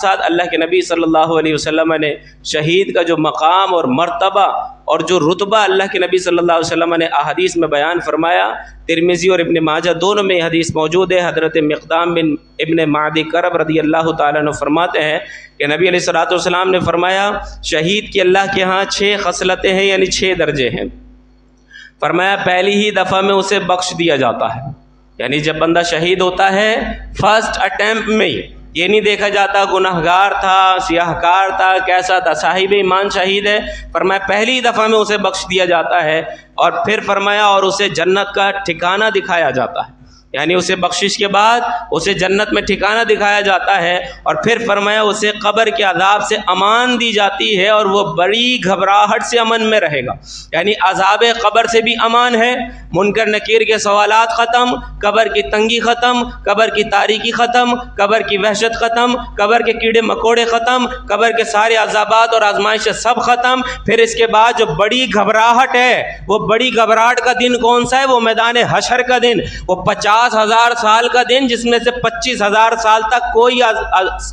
ساتھ اللہ کے نبی صلی اللہ علیہ وسلم نے شہید کا جو مقام اور مرتبہ اور جو رتبہ اللہ کے نبی صلی اللہ علیہ وسلم نے احادیث میں بیان فرمایا، ترمذی اور ابن ماجہ دونوں میں حدیث موجود ہے۔ حضرت مقدام بن ابن معدی کرب رضی اللہ تعالیٰ عنہ فرماتے ہیں کہ نبی علیہ الصلوۃ والسلام نے فرمایا شہید کی اللہ کے ہاں 6 خصلتیں ہیں، یعنی 6 درجے ہیں۔ فرمایا پہلی ہی دفعہ میں اسے بخش دیا جاتا ہے، یعنی جب بندہ شہید ہوتا ہے فرسٹ اٹیمپٹ میں یہ نہیں دیکھا جاتا گناہگار تھا، سیاہ کار تھا، کیسا تھا، صاحب ایمان شہید ہے، فرمایا پہلی دفعہ میں اسے بخش دیا جاتا ہے۔ اور پھر فرمایا اور اسے جنت کا ٹھکانہ دکھایا جاتا ہے، یعنی اسے بخشش کے بعد اسے جنت میں ٹھکانہ دکھایا جاتا ہے۔ اور پھر فرمایا اسے قبر کے عذاب سے امان دی جاتی ہے اور وہ بڑی گھبراہٹ سے امن میں رہے گا، یعنی عذاب قبر سے بھی امان ہے، منکر نکیر کے سوالات ختم، قبر کی تنگی ختم، قبر کی تاریکی ختم، قبر کی وحشت ختم، قبر کے کیڑے مکوڑے ختم، قبر کے سارے عذابات اور آزمائشیں سب ختم۔ پھر اس کے بعد جو بڑی گھبراہٹ ہے، وہ بڑی گھبراہٹ کا دن کون سا ہے؟ وہ میدان حشر کا دن، وہ 50,000 سال کا دن جس میں سے 25,000 سال تک کوئی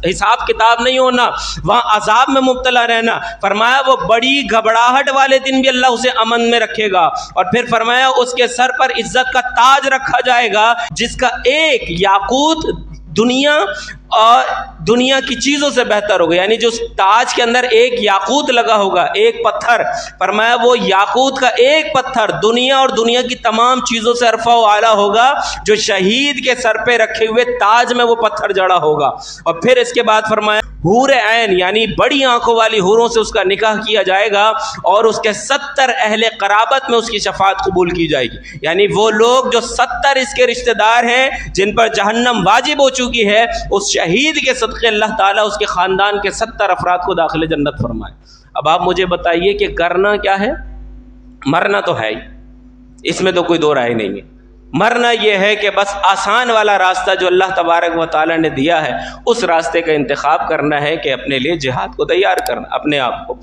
حساب کتاب نہیں ہونا، وہاں عذاب میں مبتلا رہنا۔ فرمایا وہ بڑی گھبراہٹ والے دن بھی اللہ اسے امن میں رکھے گا۔ اور پھر فرمایا اس کے سر پر عزت کا تاج رکھا جائے گا جس کا ایک یاقوت دنیا کی چیزوں سے بہتر ہوگا، یعنی جو تاج کے اندر ایک یاقوت لگا ہوگا، ایک پتھر، فرمایا وہ یاقوت کا ایک پتھر دنیا اور دنیا کی تمام چیزوں سے ارفع و اعلیٰ ہوگا، جو شہید کے سر پہ رکھے ہوئے تاج میں وہ پتھر جڑا ہوگا۔ اور پھر اس کے بعد فرمایا حور عین، یعنی بڑی آنکھوں والی حوروں سے اس کا نکاح کیا جائے گا اور اس کے 70 اہل قرابت میں اس کی شفاعت قبول کی جائے گی، یعنی وہ لوگ جو 70 اس کے رشتہ دار ہیں جن پر جہنم واجب ہو چکی ہے، اس شہید کے صدقے اللہ تعالیٰ اس کے خاندان کے 70 افراد کو داخل جنت فرمائے۔ اب آپ مجھے بتائیے کہ کرنا کیا ہے؟ مرنا تو ہے ہی، اس میں تو کوئی دو رائے نہیں ہے۔ مرنا یہ ہے کہ بس آسان والا راستہ جو اللہ تبارک و تعالیٰ نے دیا ہے اس راستے کا انتخاب کرنا ہے کہ اپنے لیے جہاد کو تیار کرنا، اپنے آپ کو